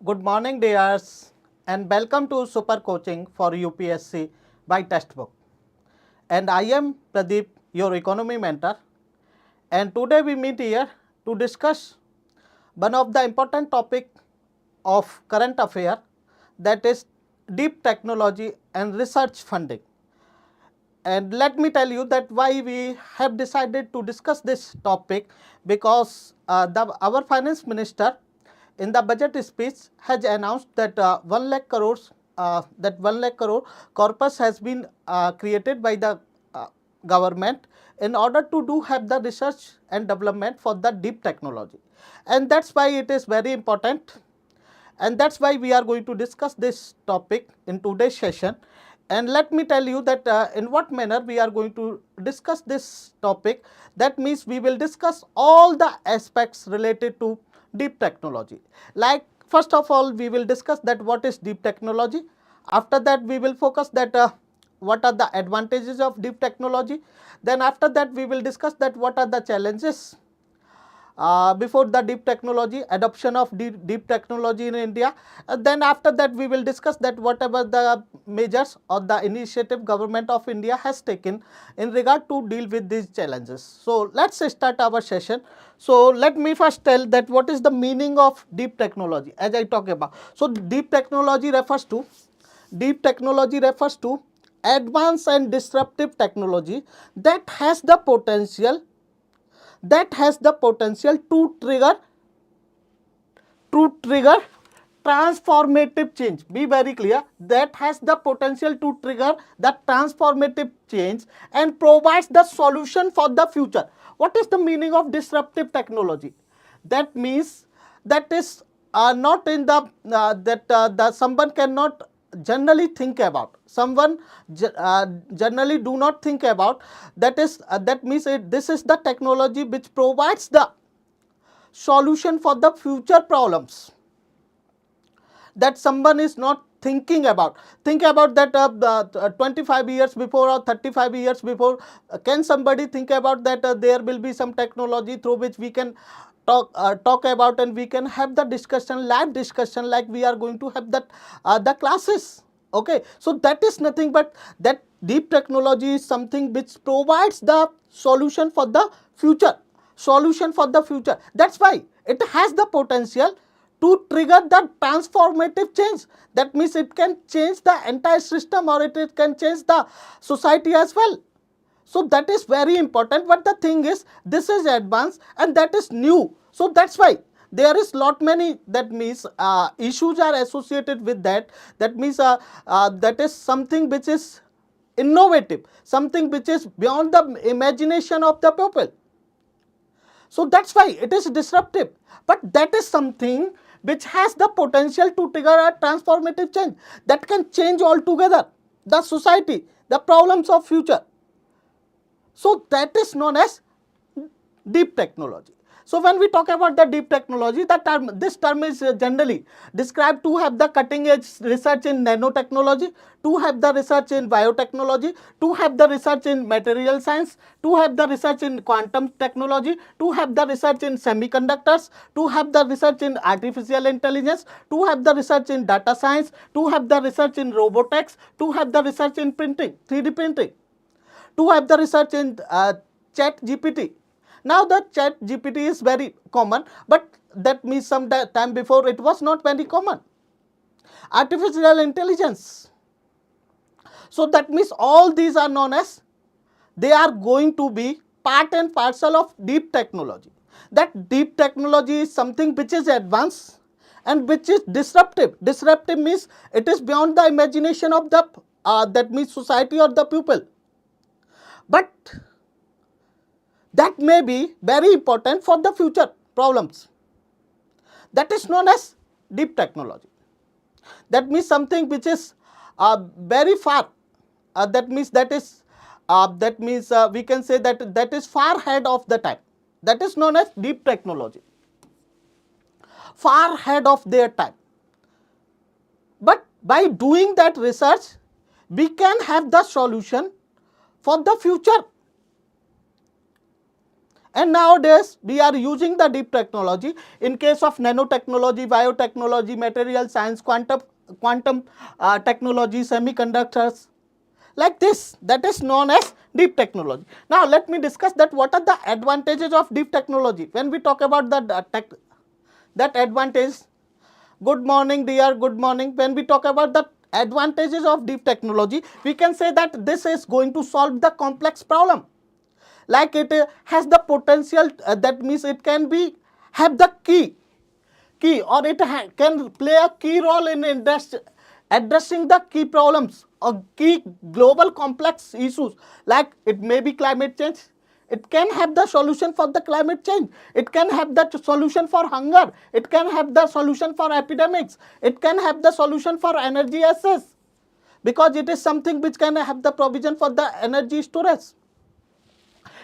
Good morning, dears, and welcome to Super Coaching for UPSC by Textbook. And I am Pradeep, your economy mentor. And today we meet here to discuss one of the important topic of current affair, that is deep technology and research funding. And let me tell you that why we have decided to discuss this topic, because our finance minister in the budget speech has announced that 1 lakh crores, that 1 lakh crore corpus has been created by the government in order to have the research and development for the deep technology. And that's why it is very important, and that's why we are going to discuss this topic in today's session. And let me tell you that in what manner we are going to discuss this topic. That means we will discuss all the aspects related to deep technology. Like, first of all, we will discuss that what is deep technology. After that, we will focus that what are the advantages of deep technology. Then after that, we will discuss that what are the challenges before the deep technology, adoption of deep technology in India. Then after that, we will discuss that whatever the measures or the initiative government of India has taken in regard to deal with these challenges. So let's start our session. So let me first tell that what is the meaning of deep technology as I talk about. So deep technology refers to advanced and disruptive technology that has the potential to trigger transformative change. Be very clear, that has the potential to trigger the transformative change and provides the solution for the future. What is the meaning of disruptive technology? That means that is not in the someone cannot generally think about, generally do not think about. That means this is the technology which provides the solution for the future problems that someone is not thinking about. Think about that 25 years before or 35 years before, can somebody think about that there will be some technology through which we can talk about, and we can have the discussion, live discussion, like we are going to have that the classes. Okay, so that is nothing but that deep technology is something which provides the solution for the future. That's why it has the potential to trigger the transformative change. That means it can change the entire system, or it can change the society as well. So that is very important. But the thing is, this is advanced and that is new. So that's why there is lot many, that means issues are associated with that. That means that is something which is innovative, something which is beyond the imagination of the people. So that's why it is disruptive. But that is something which has the potential to trigger a transformative change that can change altogether the society, the problems of future. So that is known as deep technology. So when we talk about the deep technology, this term is generally described to have the cutting edge research in nanotechnology, to have the research in biotechnology, to have the research in material science, to have the research in quantum technology, to have the research in semiconductors, to have the research in artificial intelligence, to have the research in data science, to have the research in robotics, to have the research in printing, 3D printing, to have the research in chat GPT. Now the chat GPT is very common, but that means some time before it was not very common. Artificial intelligence. So that means all these are known as, they are going to be part and parcel of deep technology. That deep technology is something which is advanced and which is disruptive. Disruptive means it is beyond the imagination of the that means society or the people. But that may be very important for the future problems. That is known as deep technology. That means something which is very far. That means we can say that is far ahead of the time. That is known as deep technology. Far ahead of their time. But by doing that research, we can have the solution for the future. And nowadays we are using the deep technology in case of nanotechnology, biotechnology, material science, quantum technology, semiconductors, like this. That is known as deep technology. Now let me discuss that what are the advantages of deep technology. When we talk about that advantage, good morning dear, good morning. When we talk about the advantages of deep technology, we can say that this is going to solve the complex problem. Like it has the potential, that means it can be have the key or it can play a key role in addressing the key problems or key global complex issues. Like it may be climate change. It can have the solution for the climate change. It can have the solution for hunger. It can have the solution for epidemics. It can have the solution for energy access, because it is something which can have the provision for the energy storage.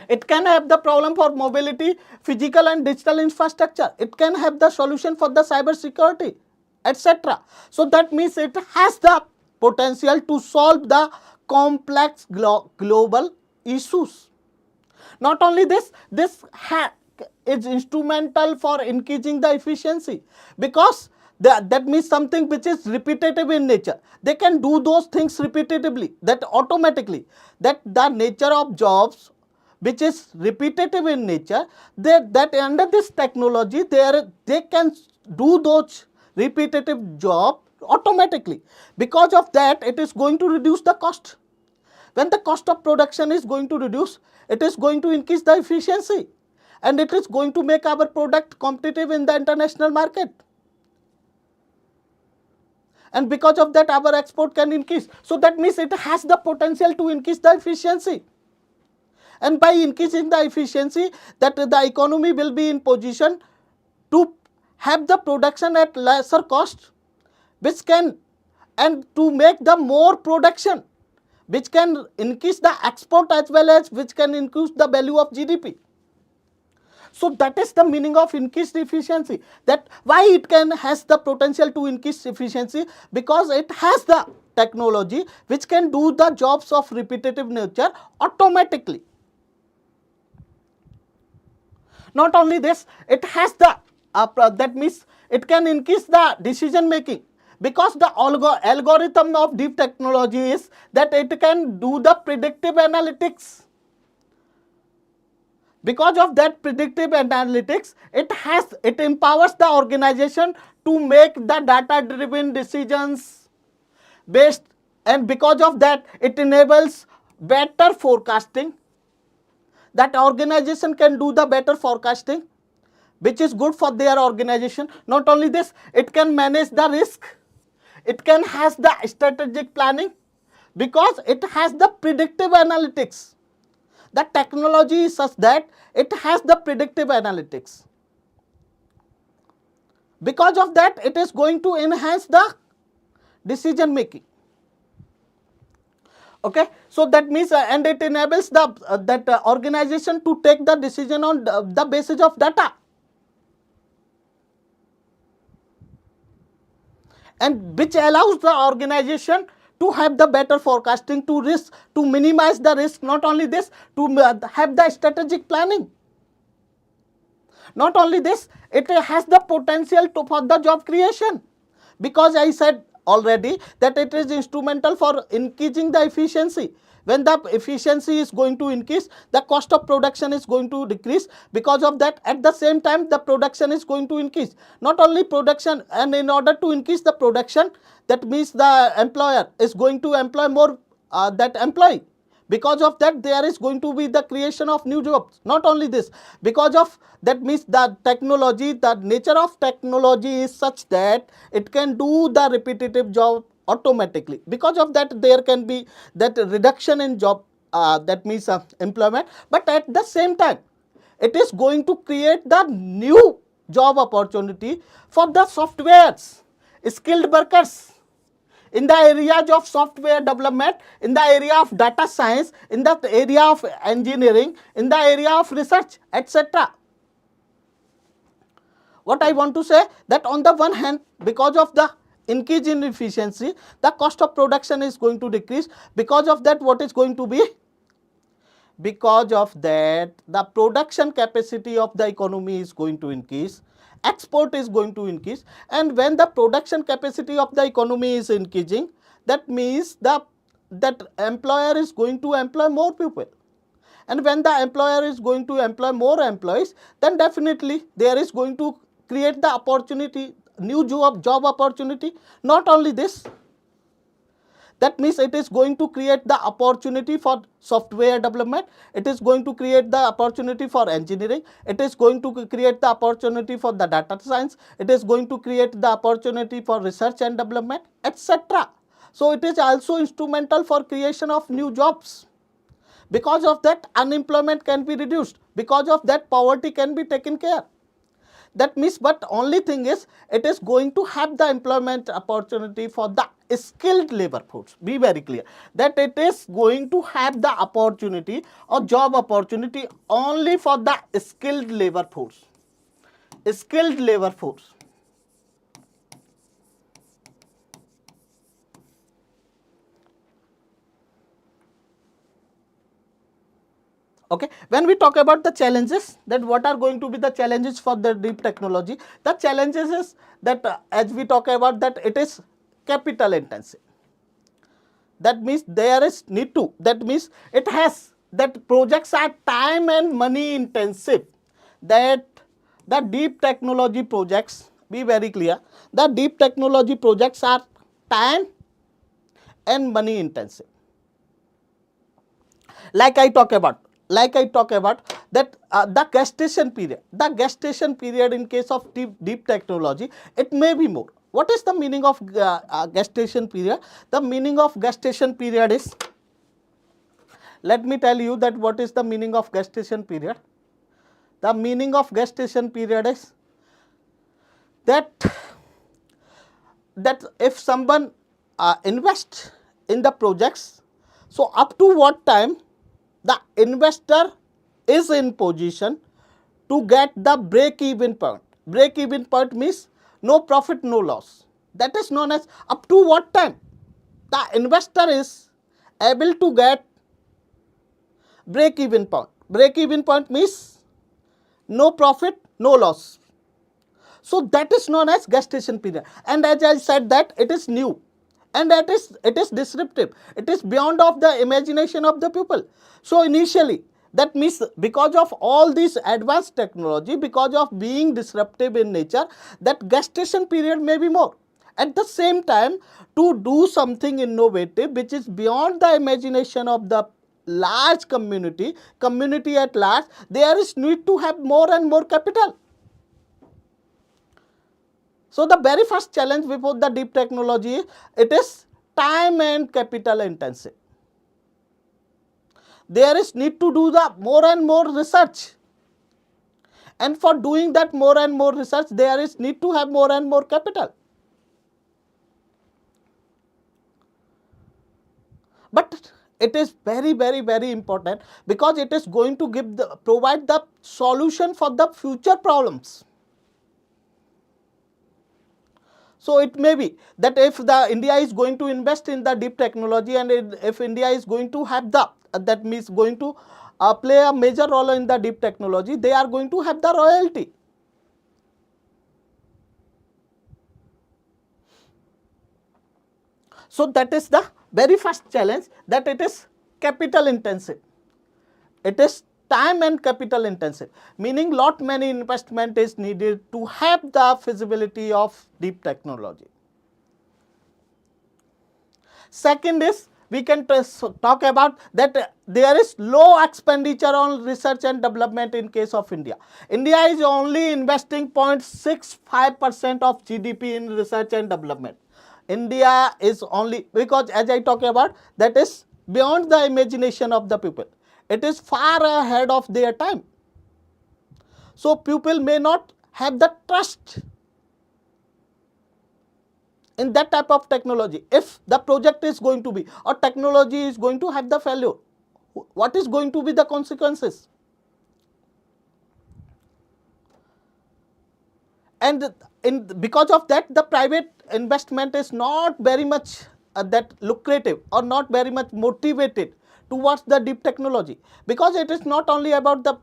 It can have the problem for mobility, physical and digital infrastructure. It can have the solution for the cyber security, etc. So that means it has the potential to solve the complex global issues. Not only this, is instrumental for increasing the efficiency, because that means something which is repetitive in nature. They can do those things repetitively, that automatically, that the nature of jobs which is repetitive in nature, that under this technology they can do those repetitive job automatically. Because of that, it is going to reduce the cost. When the cost of production is going to reduce, it is going to increase the efficiency, and it is going to make our product competitive in the international market. And because of that, our export can increase. So that means it has the potential to increase the efficiency. And by increasing the efficiency, that the economy will be in position to have the production at lesser cost, which can, and to make the more production, which can increase the export as well as which can increase the value of GDP. So that is the meaning of increased efficiency. That why it has the potential to increase efficiency, because it has the technology which can do the jobs of repetitive nature automatically. Not only this, it has the that means it can increase the decision making, because the algorithm of deep technology is that it can do the predictive analytics. Because of that predictive analytics, it empowers the organization to make the data driven decisions based, and because of that, it enables better forecasting. That organization can do the better forecasting, which is good for their organization. Not only this, it can manage the risk. It can has the strategic planning, because it has the predictive analytics. The technology is such that it has the predictive analytics. Because of that, it is going to enhance the decision making. Okay, so that means and it enables the organization to take the decision on the basis of data, and which allows the organization to have the better forecasting, to minimize the risk. Not only this, to have the strategic planning. Not only this, it has the potential for the job creation, because I said already that it is instrumental for increasing the efficiency. When the efficiency is going to increase, the cost of production is going to decrease. Because of that, at the same time, the production is going to increase. Not only production, and in order to increase the production, that means the employer is going to employ more that employee. Because of that, there is going to be the creation of new jobs. Not only this, because of that means the technology, the nature of technology is such that it can do the repetitive job automatically. Because of that, there can be that reduction in job, that means employment. But at the same time, it is going to create the new job opportunity for the softwares, skilled workers, in the areas of software development, in the area of data science, in the area of engineering, in the area of research, etc. What I want to say, that on the one hand, because of the increase in efficiency, the cost of production is going to decrease. Because of that, what is going to be? Because of that, the production capacity of the economy is going to increase, export is going to increase, and when the production capacity of the economy is increasing, that means that employer is going to employ more people. And when the employer is going to employ more employees, then definitely there is going to create the opportunity, new job opportunity. Not only this, that means it is going to create the opportunity for software development, it is going to create the opportunity for engineering, it is going to create the opportunity for the data science, it is going to create the opportunity for research and development, etc. So it is also instrumental for creation of new jobs. Because of that, unemployment can be reduced. Because of that, poverty can be taken care. That means, but only thing is, it is going to have the employment opportunity for the skilled labor force. Be very clear that it is going to have the opportunity or job opportunity only for the skilled labor force. Skilled labor force. Okay, when we talk about the challenges, that what are going to be the challenges for the deep technology, the challenges is that as we talk about that it is capital intensive. That means there is need to, that means it has, that projects are time and money intensive, that the deep technology projects, be very clear, the deep technology projects are time and money intensive. Like I talk about that the gestation period in case of deep technology, it may be more. What is the meaning of gestation period? The meaning of gestation period is, let me tell you that what is the meaning of gestation period. The meaning of gestation period is that if someone invests in the projects, so up to what time the investor is in position to get the break-even point. Break-even point means no profit, no loss. That is known as up to what time the investor is able to get break-even point. Break-even point means no profit, no loss. So that is known as gestation period. And as I said that it is new. And it is disruptive. It is beyond of the imagination of the people. So initially, that means because of all this advanced technology, because of being disruptive in nature, that gestation period may be more. At the same time, to do something innovative which is beyond the imagination of the large community at large, there is need to have more and more capital. So the very first challenge before the deep technology, it is time and capital intensive. There is need to do the more and more research. And for doing that more and more research, there is need to have more and more capital. But it is very, very, very important because it is going to provide the solution for the future problems. So it may be that if the India is going to invest in the deep technology, and if India is going to have the, that means going to play a major role in the deep technology, they are going to have the royalty. So that is the very first challenge, that it is capital intensive. It is time and capital intensive, meaning lot many investment is needed to have the feasibility of deep technology. Second is, we can talk about that there is low expenditure on research and development in case of India. India is only investing 0.65% of GDP in research and development. India is only, because as I talk about, that is beyond the imagination of the people. It is far ahead of their time. So people may not have the trust in that type of technology. If the project is going to be, or technology is going to have the failure, what is going to be the consequences? And because of that, the private investment is not very much that lucrative, or not very much motivated towards the deep technology, because it is not only about the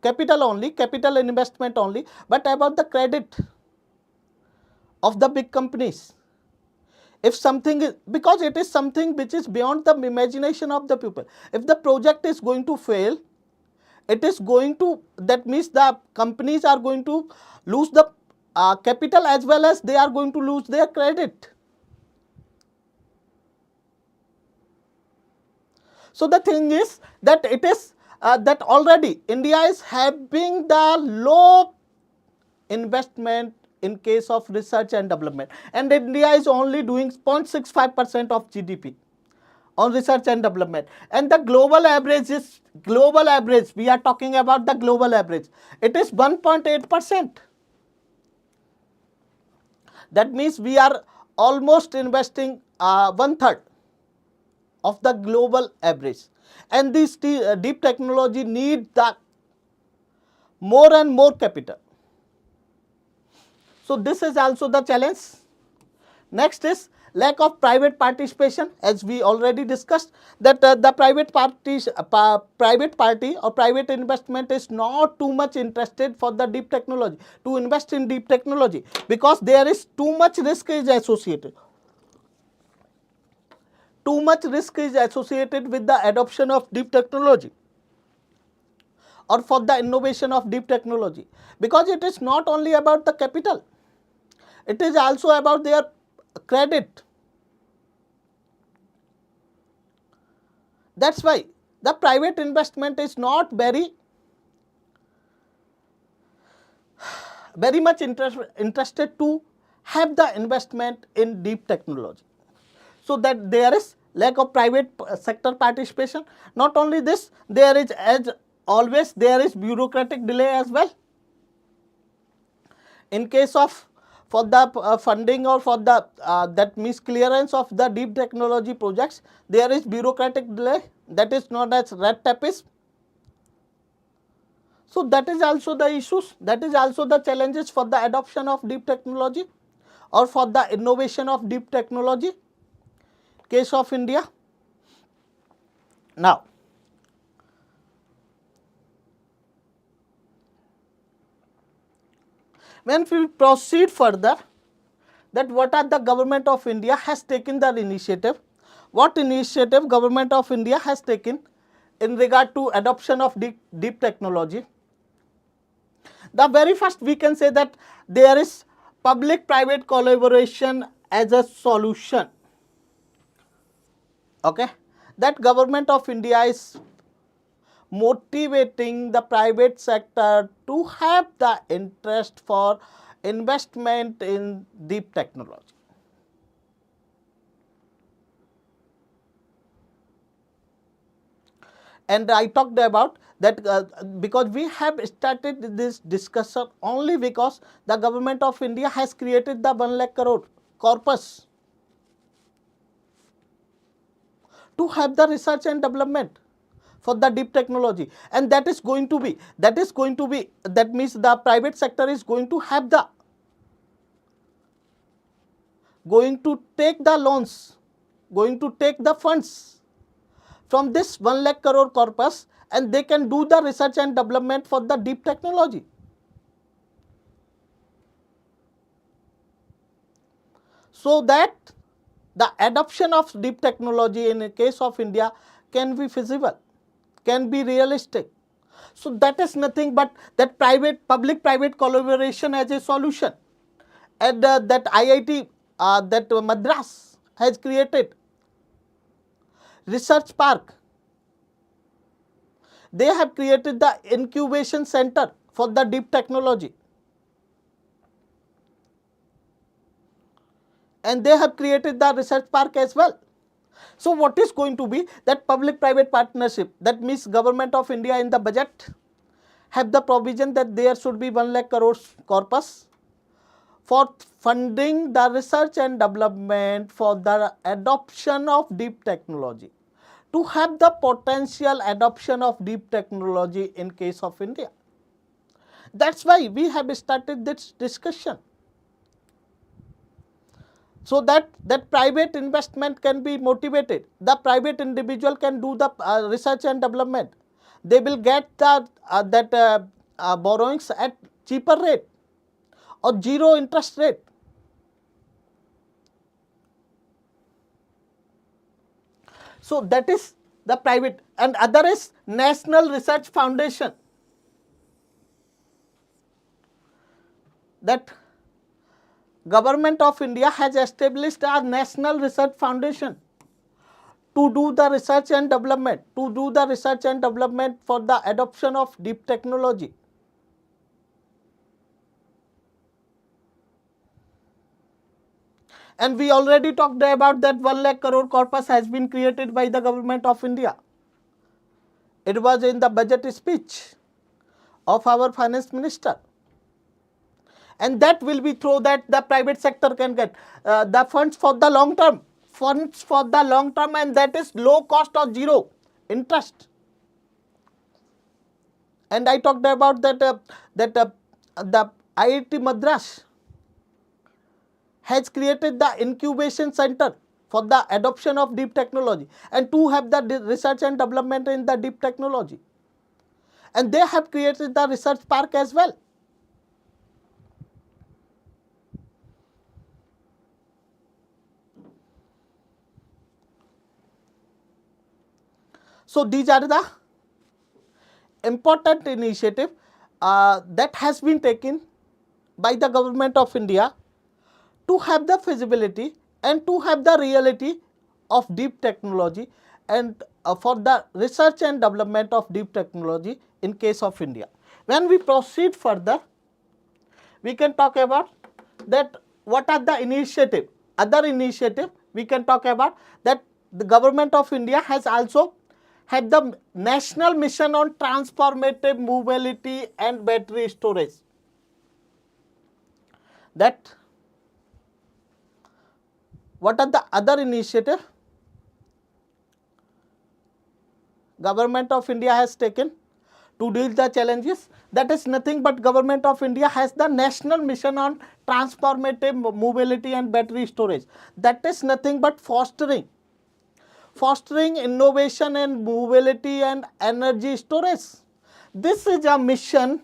capital investment only, but about the credit of the big companies. If something is, because it is something which is beyond the imagination of the people. If the project is going to fail, it is going to, that means the companies are going to lose the capital, as well as they are going to lose their credit. So the thing is that it is that already India is having the low investment in case of research and development, and India is only doing 0.65% of GDP on research and development, and the global average is, we are talking about the global average, it is 1.8%. That means we are almost investing 1/3 of the global average, and this deep technology need the more and more capital. So this is also the challenge. Next is lack of private participation, as we already discussed, that the private party or private investment is not too much interested for the deep technology, to invest in deep technology, because there is too much risk is associated. Too much risk is associated with the adoption of deep technology or for the innovation of deep technology, because it is not only about the capital, it is also about their credit. That's why the private investment is not very much interested to have the investment in deep technology. So that there is lack of private sector participation. Not only this, there is, as always, there is bureaucratic delay as well. In case of for the funding or for the that means clearance of the deep technology projects, there is bureaucratic delay, that is known as red tapeism. So that is also the issues, that is also the challenges for the adoption of deep technology or for the innovation of deep technology, case of India. Now, when we proceed further, that what are the government of India has taken the initiative, what initiative government of India has taken in regard to adoption of deep technology. The very first, we can say that there is public private collaboration as a solution. Okay, that government of India is motivating the private sector to have the interest for investment in deep technology. And I talked about that because we have started this discussion only because the government of India has created the 1 lakh crore corpus to have the research and development for the deep technology, and that means the private sector is going to have the, going to take the loans, going to take the funds from this 1 lakh crore corpus, and they can do the research and development for the deep technology. So that the adoption of deep technology in the case of India can be feasible, can be realistic. So that is nothing but that public private collaboration as a solution, and that IIT that Madras has created research park. They have created the incubation center for the deep technology, and they have created the research park as well. So what is going to be that public private partnership, that means government of India in the budget have the provision that there should be 1 lakh crore corpus for funding the research and development for the adoption of deep technology, to have the potential adoption of deep technology in case of India. That's why we have started this discussion. so that private investment can be motivated. The private individual can do the research and development. They will get the borrowings at cheaper rate or zero interest rate. So that is the private, and other is National Research Foundation. That Government of India has established a National Research Foundation to do the research and development, for the adoption of deep technology. And we already talked about that 1 lakh crore corpus has been created by the Government of India. It was in the budget speech of our Finance Minister. And that will be through that the private sector can get the funds for the long term, and that is low cost or zero interest. And I talked about that the IIT Madras has created the incubation center for the adoption of deep technology and to have the research and development in the deep technology. And they have created the research park as well. So these are the important initiative that has been taken by the Government of India to have the feasibility and to have the reality of deep technology, and for the research and development of deep technology in case of India. When we proceed further, we can talk about that what are the initiative, other initiative we can talk about that the Government of India has also had the National Mission on Transformative Mobility and Battery Storage. That what are the other initiative Government of India has taken to deal the challenges? That is nothing but Government of India has the National Mission on Transformative Mobility and Battery Storage. That is nothing but fostering innovation in mobility and energy storage. This is a mission,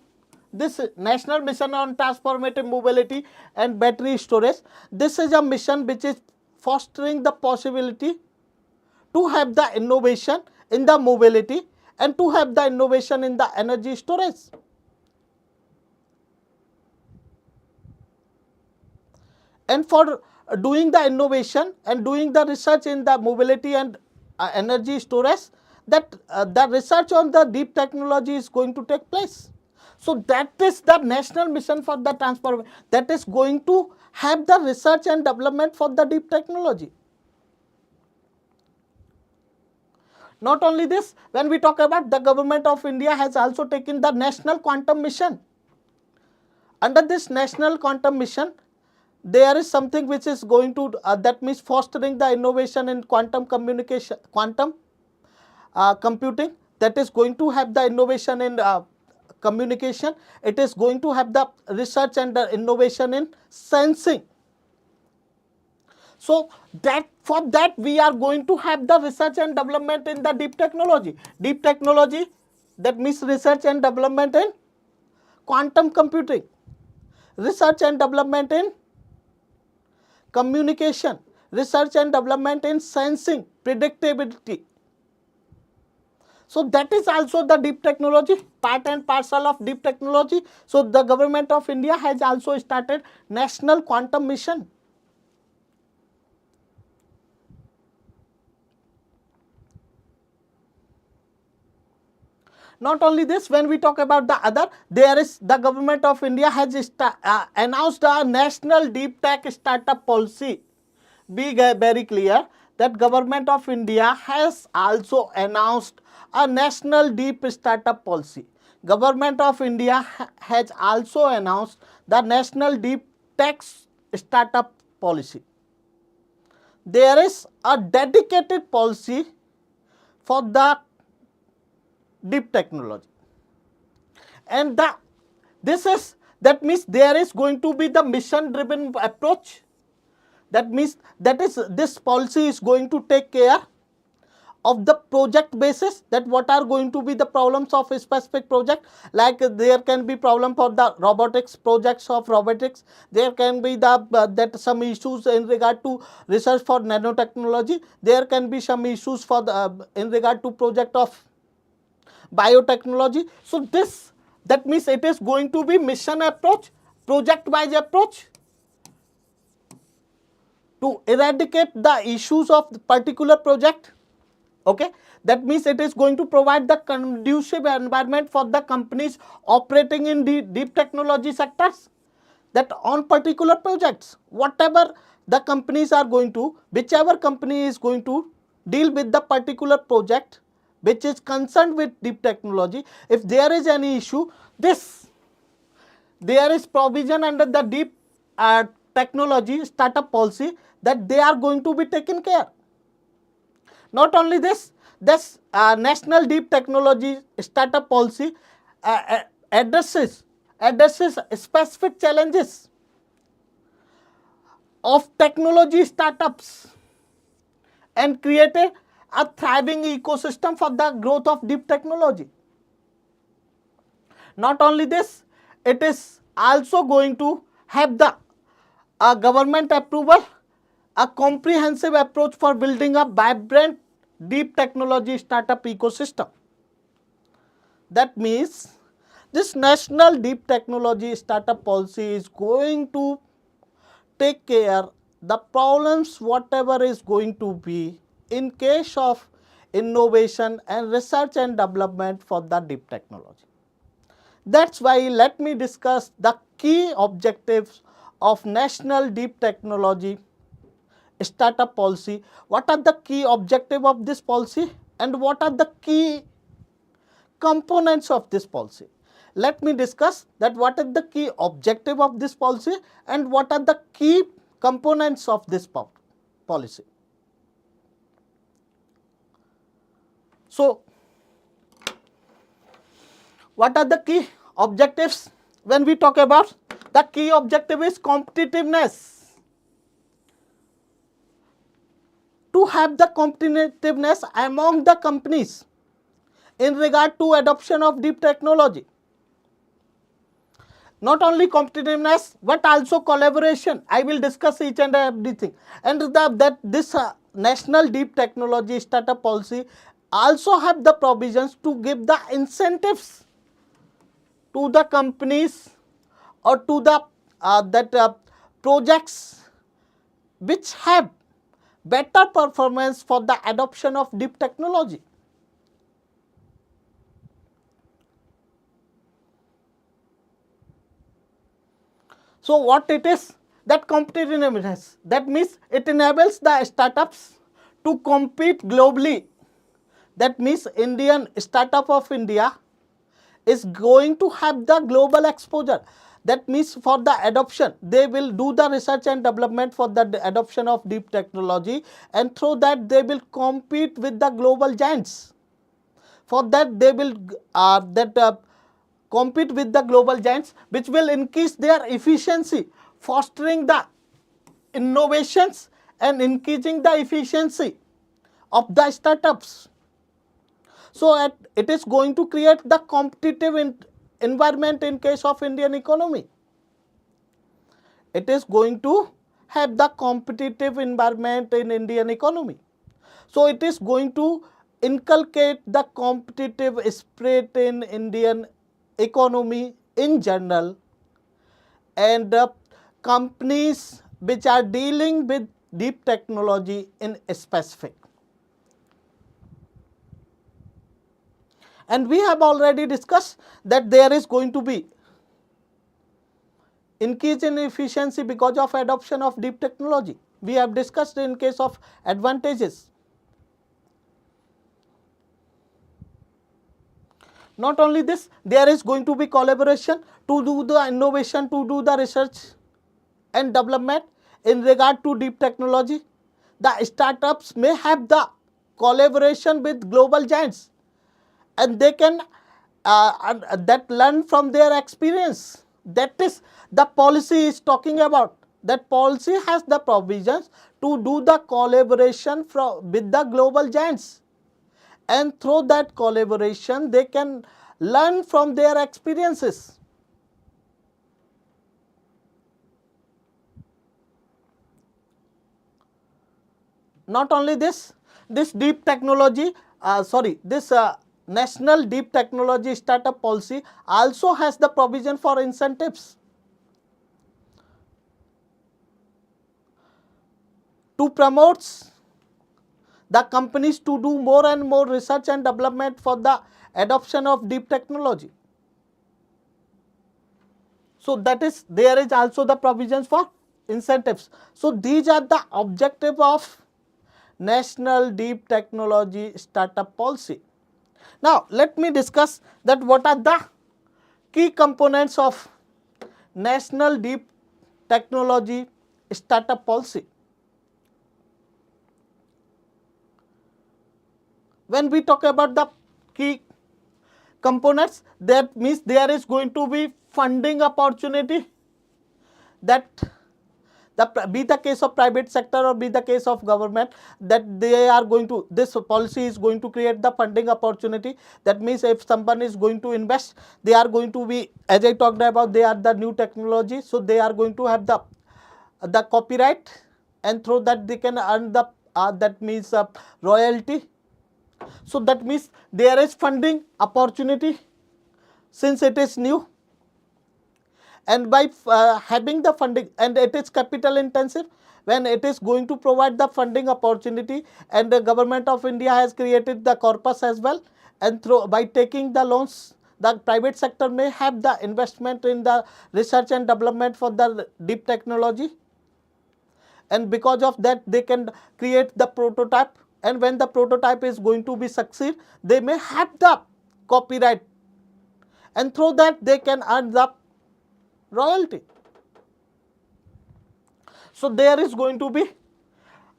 this National Mission on Transformative Mobility and Battery Storage. This is a mission which is fostering the possibility to have the innovation in the mobility and to have the innovation in the energy storage. And for doing the innovation and doing the research in the mobility and energy storage, that the research on the deep technology is going to take place. So that is the national mission for the transformation, that is going to have the research and development for the deep technology. Not only this, when we talk about the Government of India has also taken the National Quantum Mission. Under this National Quantum Mission, there is something which is going to, that means fostering the innovation in quantum communication, quantum computing, that is going to have the innovation in communication. It is going to have the research and the innovation in sensing. So that for that we are going to have the research and development in the deep technology. Deep technology, that means research and development in quantum computing, research and development in communication, research and development in sensing, predictability. So that is also the deep technology, part and parcel of deep technology. So the Government of India has also started National Quantum Mission. Not only this, when we talk about the other, there is the Government of India has announced a National Deep Tech Startup Policy. Be very clear that Government of India has also announced a National Deep Startup Policy. Government of India has also announced the National Deep Tech Startup Policy. There is a dedicated policy for the deep technology, and that means there is going to be the mission driven approach. That means this policy is going to take care of the project basis, that what are going to be the problems of a specific project. Like there can be problem for the robotics, projects of robotics. There can be that some issues in regard to research for nanotechnology. There can be some issues for the in regard to project of biotechnology. So that means it is going to be mission approach, project wise approach to eradicate the issues of the particular project. Okay, that means it is going to provide the conducive environment for the companies operating in the deep technology sectors, that on particular projects, whatever the companies are going to, whichever company is going to deal with the particular project which is concerned with deep technology, if there is any issue, there is provision under the deep technology startup policy that they are going to be taken care. Not only this National Deep Technology Startup Policy addresses specific challenges of technology startups and created a thriving ecosystem for the growth of deep technology. Not only this, it is also going to have the government approval, a comprehensive approach for building a vibrant deep technology startup ecosystem. That means this National Deep Technology Startup Policy is going to take care the problems whatever is going to be in case of innovation and research and development for the deep technology. That's why let me discuss the key objectives of National Deep Technology Startup Policy. What are the key objectives of this policy and what are the key components of this policy? Let me discuss that what is the key objective of this policy and what are the key components of this policy. So, what are the key objectives? When we talk about, the key objective is competitiveness. To have the competitiveness among the companies in regard to adoption of deep technology. Not only competitiveness but also collaboration. I will discuss each and everything. And this National Deep Technology Startup Policy also have the provisions to give the incentives to the companies or to the projects which have better performance for the adoption of deep technology. So, what it is? That competitiveness, that means it enables the startups to compete globally. That means Indian startup of India is going to have the global exposure. That means for the adoption, they will do the research and development for the adoption of deep technology, and through that they will compete with the global giants. For that they will compete with the global giants, which will increase their efficiency, fostering the innovations and increasing the efficiency of the startups. So, it is going to create the competitive environment in case of Indian economy. It is going to have the competitive environment in Indian economy. So, it is going to inculcate the competitive spirit in Indian economy in general, and companies which are dealing with deep technology in specific. And we have already discussed that there is going to be increase in efficiency because of adoption of deep technology. We have discussed in case of advantages. Not only this, there is going to be collaboration to do the innovation, to do the research and development in regard to deep technology. The startups may have the collaboration with global giants, and they can that learn from their experience. That is the policy is talking about. that policy has the provisions to do the collaboration with the global giants, and through that collaboration they can learn from their experiences. Not only this, this deep technology, this National Deep Technology Startup Policy also has the provision for incentives to promote the companies to do more and more research and development for the adoption of deep technology. So that is, there is also the provisions for incentives. So these are the objective of National Deep Technology Startup Policy. Now let me discuss that what are the key components of National Deep Technology Startup Policy. When we talk about the key components, that means there is going to be funding opportunity, that be the case of private sector or be the case of government, that they are going to, this policy is going to create the funding opportunity. That means if someone is going to invest, they are going to be, as I talked about, they are the new technology, so they are going to have the copyright, and through that they can earn the that means royalty. So that means there is funding opportunity since it is new, and by having the funding, and it is capital intensive, when it is going to provide the funding opportunity, and the government of India has created the corpus as well, and through by taking the loans, the private sector may have the investment in the research and development for the deep technology, and because of that they can create the prototype, and when the prototype is going to be succeed, they may have the copyright, and through that they can earn the royalty. So there is going to be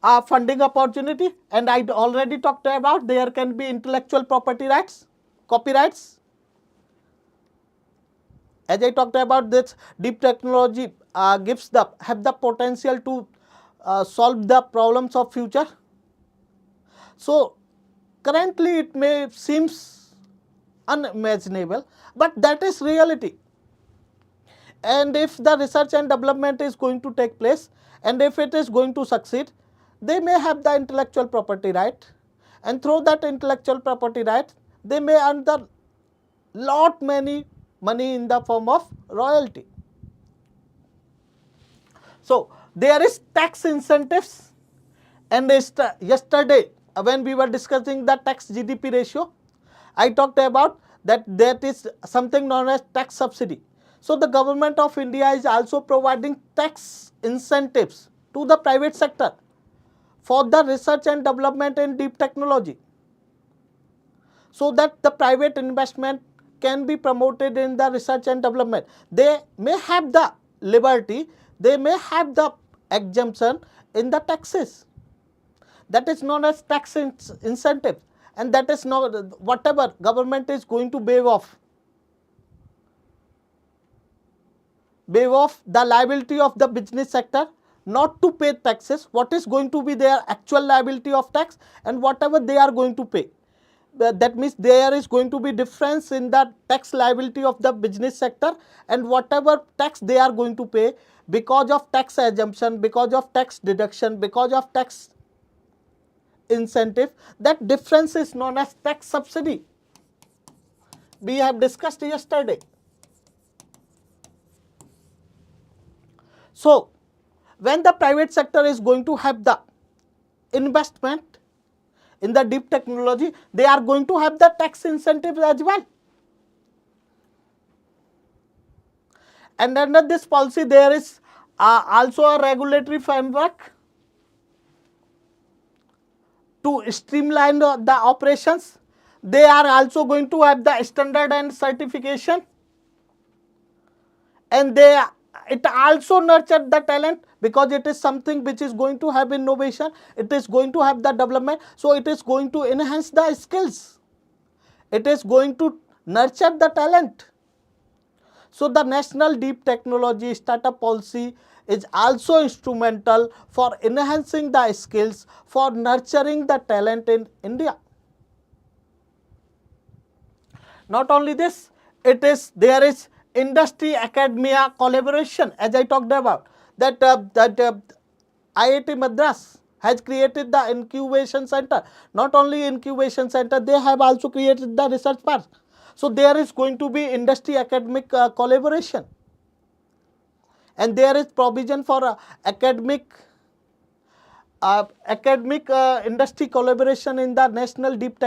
a funding opportunity, and I already talked about there can be intellectual property rights, copyrights. As I talked about, this deep technology have the potential to solve the problems of future. So currently it may seems unimaginable, but that is reality. And if the research and development is going to take place, and if it is going to succeed, they may have the intellectual property right, and through that intellectual property right they may earn the many money in the form of royalty. So there is tax incentives, and yesterday when we were discussing the tax GDP ratio, I talked about that is something known as tax subsidy. So the government of India is also providing tax incentives to the private sector for the research and development in deep technology, so that the private investment can be promoted in the research and development. They may have the liberty, they may have the exemption in the taxes. That is known as tax incentive, and that is not whatever government is going to waive off the liability of the business sector not to pay taxes, what is going to be their actual liability of tax, and whatever they are going to pay. That means there is going to be difference in the tax liability of the business sector and whatever tax they are going to pay because of tax exemption, because of tax deduction, because of tax incentive. That difference is known as tax subsidy. We have discussed yesterday. So when the private sector is going to have the investment in the deep technology, they are going to have the tax incentives as well. And under this policy there is also a regulatory framework to streamline the operations. They are also going to have the standard and certification, and it also nurtured the talent, because it is something which is going to have innovation, it is going to have the development, so it is going to enhance the skills, it is going to nurture the talent. So the National Deep Technology Startup Policy is also instrumental for enhancing the skills, for nurturing the talent in India. Not only this, there is industry academia collaboration, as I talked about, that IIT Madras has created the incubation center. Not only incubation center, they have also created the research park. So there is going to be industry academic collaboration, and there is provision for academic industry collaboration in the National Deep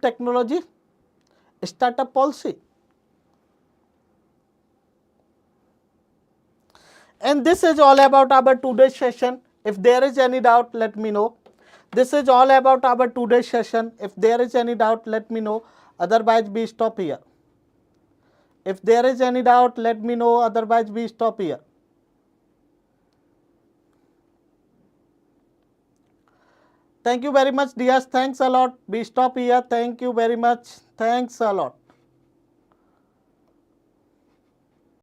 Technology Startup Policy. And this is all about our today's session. If there is any doubt, let me know. This is all about our today's session. If there is any doubt, let me know. Otherwise, we stop here. If there is any doubt, let me know. Otherwise, we stop here. Thank you very much, dears. Thanks a lot. We stop here. Thank you very much. Thanks a lot.